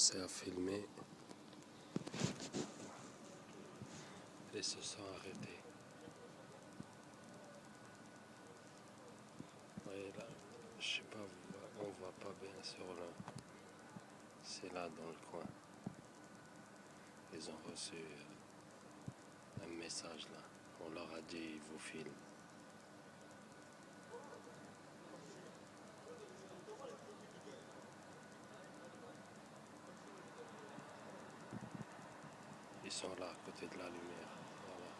commencé à filmer et se sont arrêtés. Vous voyez là, je sais pas, on voit pas bien sur le... C'est là dans le coin. Ils ont reçu un message là. On leur a dit, ils vous filment. Ils sont là, à côté de la lumière. Voilà.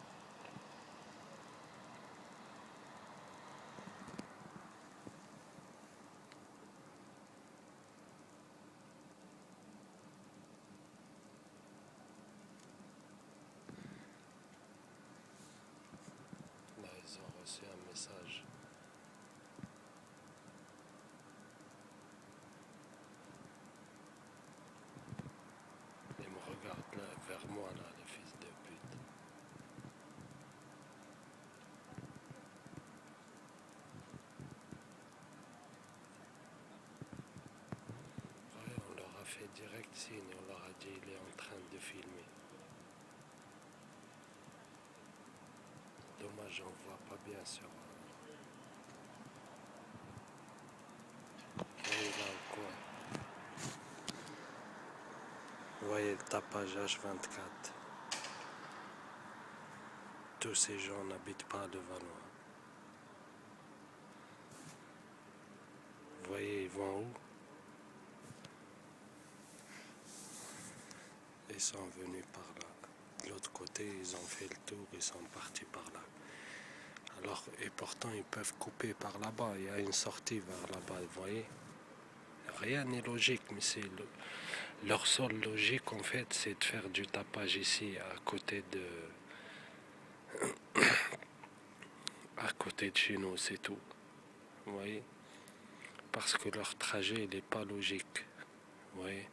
Là, ils ont reçu un message. Ils me regardent là, vers moi, là, les fils de pute. Ouais, on leur a fait direct signe, on leur a dit il est en train de filmer. Dommage, on voit pas bien sur... voyez là au coin. Vous voyez le tapage H24. Tous ces gens n'habitent pas à Levallois. Vous voyez, ils vont où? Ils sont venus par là. De l'autre côté, ils ont fait le tour, ils sont partis par là. Alors, et pourtant, ils peuvent couper par là-bas. Il y a une sortie vers là-bas, vous voyez? Rien n'est logique, mais c'est leur seule logique, en fait, c'est de faire du tapage ici, à côté de chez nous, c'est tout. Vous voyez? Parce que leur trajet, il n'est pas logique. Vous voyez?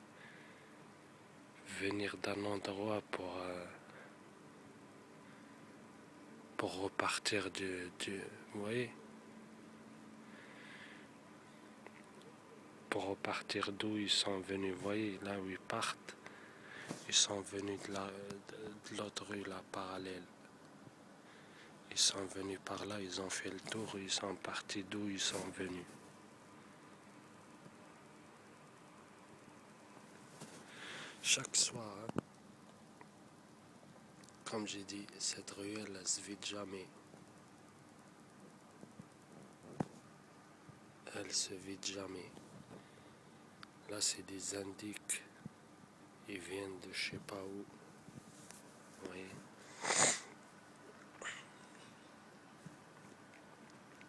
Venir d'un endroit pour repartir vous voyez? Pour repartir d'où ils sont venus, vous voyez, là où ils partent, ils sont venus de l'autre rue, là, parallèle. Ils sont venus par là, ils ont fait le tour, ils sont partis d'où ils sont venus. Chaque soir, hein, comme j'ai dit, cette ruelle, elle se vide jamais. Elle se vide jamais. Là, c'est des indiques. Ils viennent de je sais pas où. Vous voyez?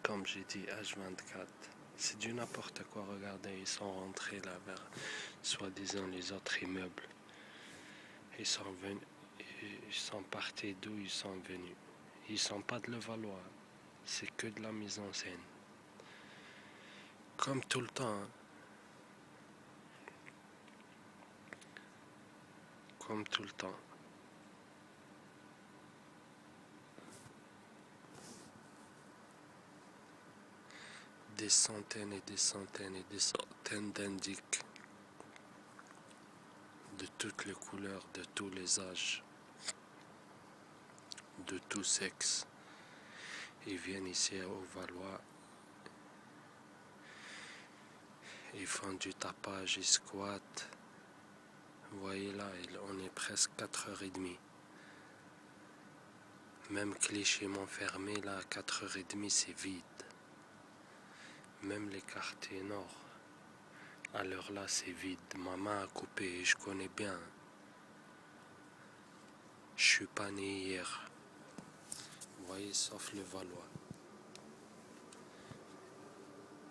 Comme j'ai dit, H24. C'est du n'importe quoi. Regardez, ils sont rentrés là vers, soi-disant, les autres immeubles. Ils sont partis d'où ils sont venus. Ils sont pas de Levallois. C'est que de la mise en scène. Comme tout le temps. Hein. Comme tout le temps. Des centaines et des centaines et des centaines d'indiques. De toutes les couleurs, de tous les âges. De tout sexe. Ils viennent ici au Valois. Ils font du tapage, ils squattent. Vous voyez là, on est presque 4h30. Même Clichy Montfermé, là, à 4h30, c'est vide. Même les quartiers nord, à l'heure là, c'est vide. Ma main a coupé, je connais bien. Je suis pas né hier. Vous voyez, sauf le Valois.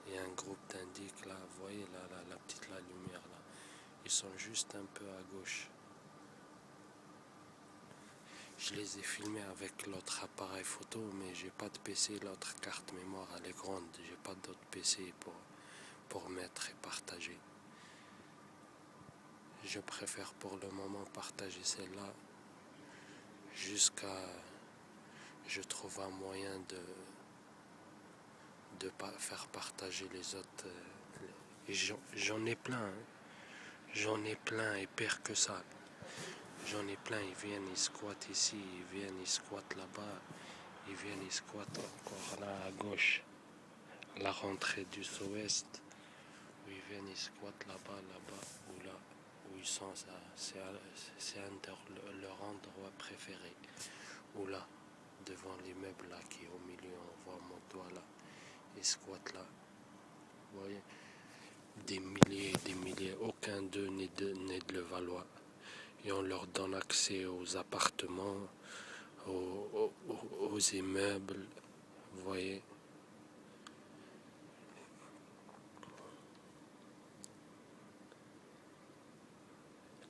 Il y a un groupe d'indiques là, vous voyez là, la petite lumière là. Ils sont juste un peu à gauche. Je les ai filmés avec l'autre appareil photo, mais j'ai pas de PC, l'autre carte mémoire elle est grande, j'ai pas d'autre PC pour mettre et partager. Je préfère pour le moment partager celle-là jusqu'à je trouve un moyen de pas faire partager les autres. Et j'en ai plein. Hein. J'en ai plein et pire que ça. J'en ai plein, ils viennent, ils squattent ici, ils viennent, ils squattent là-bas, ils viennent, ils squattent encore là à gauche, à la rentrée du sud-ouest, où ils viennent, ils squattent là-bas, ou là, où ils sont, ça, c'est un de leur endroit préféré. Ou là, devant l'immeuble là qui est au milieu, on voit mon doigt là, ils squattent là. Vous voyez, des milliers, aucun d'eux n'est de Levallois. Et on leur donne accès aux appartements, aux immeubles, vous voyez.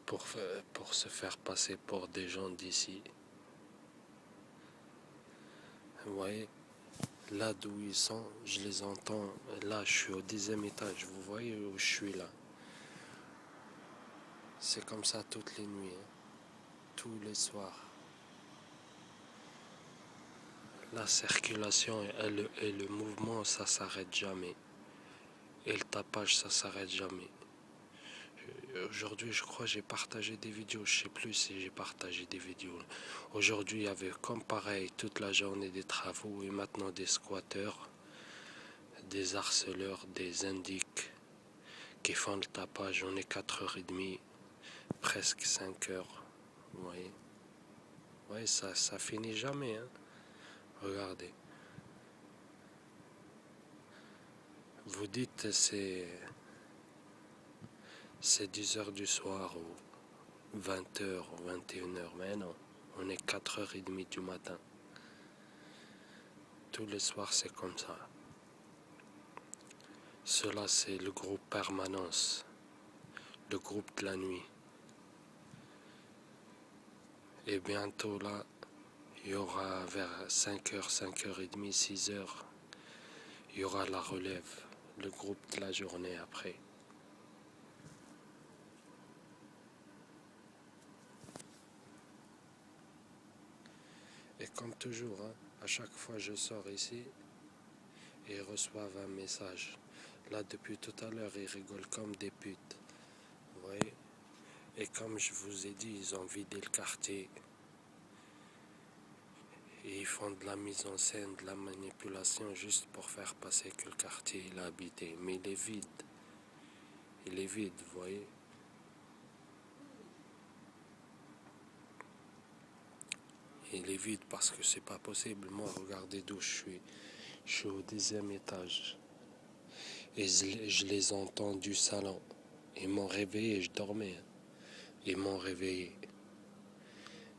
Pour se faire passer pour des gens d'ici. Vous voyez, là d'où ils sont, je les entends. Là, je suis au 10e étage, vous voyez où je suis là. C'est comme ça toutes les nuits, hein, tous les soirs. La circulation et le mouvement, ça s'arrête jamais. Et le tapage, ça s'arrête jamais. Aujourd'hui, je crois que j'ai partagé des vidéos. Je sais plus si j'ai partagé des vidéos. Aujourd'hui, il y avait comme pareil toute la journée des travaux et maintenant des squatteurs, des harceleurs, des indiques qui font le tapage. On est 4h30, presque 5h. Vous voyez, ouais, ça finit jamais. Hein. Regardez. Vous dites c'est 10h du soir ou 20h ou 21h, mais non, on est 4h30 du matin. Tous les soirs c'est comme ça. Cela c'est le groupe Permanence, le groupe de la nuit. Et bientôt là, il y aura vers 5h, 5h30, 6h, il y aura la relève, le groupe de la journée après. Et comme toujours, hein, à chaque fois je sors ici, ils reçoivent un message. Là, depuis tout à l'heure, ils rigolent comme des putes. Vous voyez? Et comme je vous ai dit, ils ont vidé le quartier. Et ils font de la mise en scène, de la manipulation juste pour faire passer que le quartier il est habité. Mais il est vide. Il est vide, vous voyez? Il est vide parce que c'est pas possible. Moi, regardez d'où je suis. Je suis au 10e étage. Et je les entends du salon. Ils m'ont réveillé, je dormais. Ils m'ont réveillé.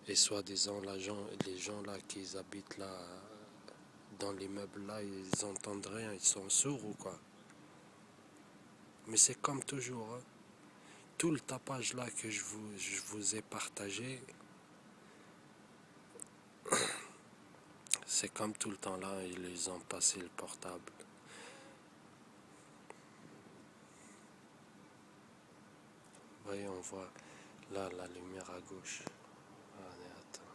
Et soi-disant, les gens là qui habitent là, dans l'immeuble là, ils entendent rien, ils sont sourds ou quoi. Mais c'est comme toujours. Hein. Tout le tapage là que je vous ai partagé, c'est comme tout le temps là, ils ont passé le portable. Vous voyez, on voit là la lumière à gauche. Allez, attends.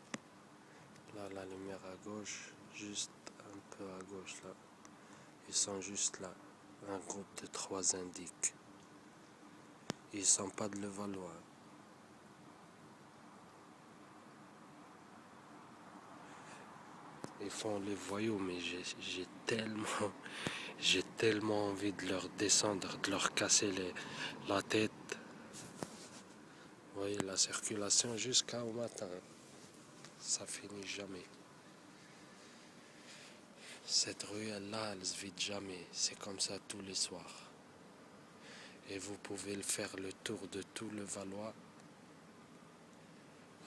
Là, la lumière à gauche, juste un peu à gauche là. Ils sont juste là. Un groupe de 3 indiques. Ils sont pas de Levallois. Ils font les voyous, mais j'ai tellement envie de leur descendre, de leur casser la tête. Vous voyez, la circulation jusqu'au matin, ça finit jamais. Cette ruelle-là, elle se vide jamais. C'est comme ça tous les soirs. Et vous pouvez faire le tour de tout le Valois,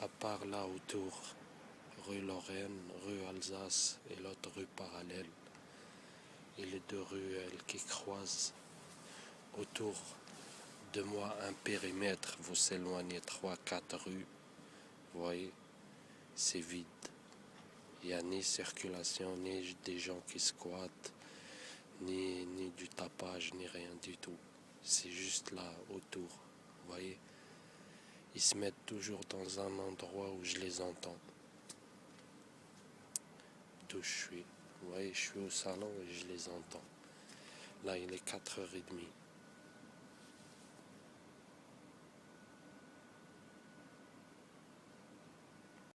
à part là autour, rue Lorraine, rue Alsace et l'autre rue parallèle. Et les 2 ruelles qui croisent autour de moi un périmètre, vous s'éloignez 3-4 rues, vous voyez, c'est vide. Il n'y a ni circulation, ni des gens qui squattent, ni du tapage, ni rien du tout. C'est juste là autour, vous voyez. Ils se mettent toujours dans un endroit où je les entends. D'où je suis. Vous voyez, je suis au salon et je les entends. Là, il est 4h30.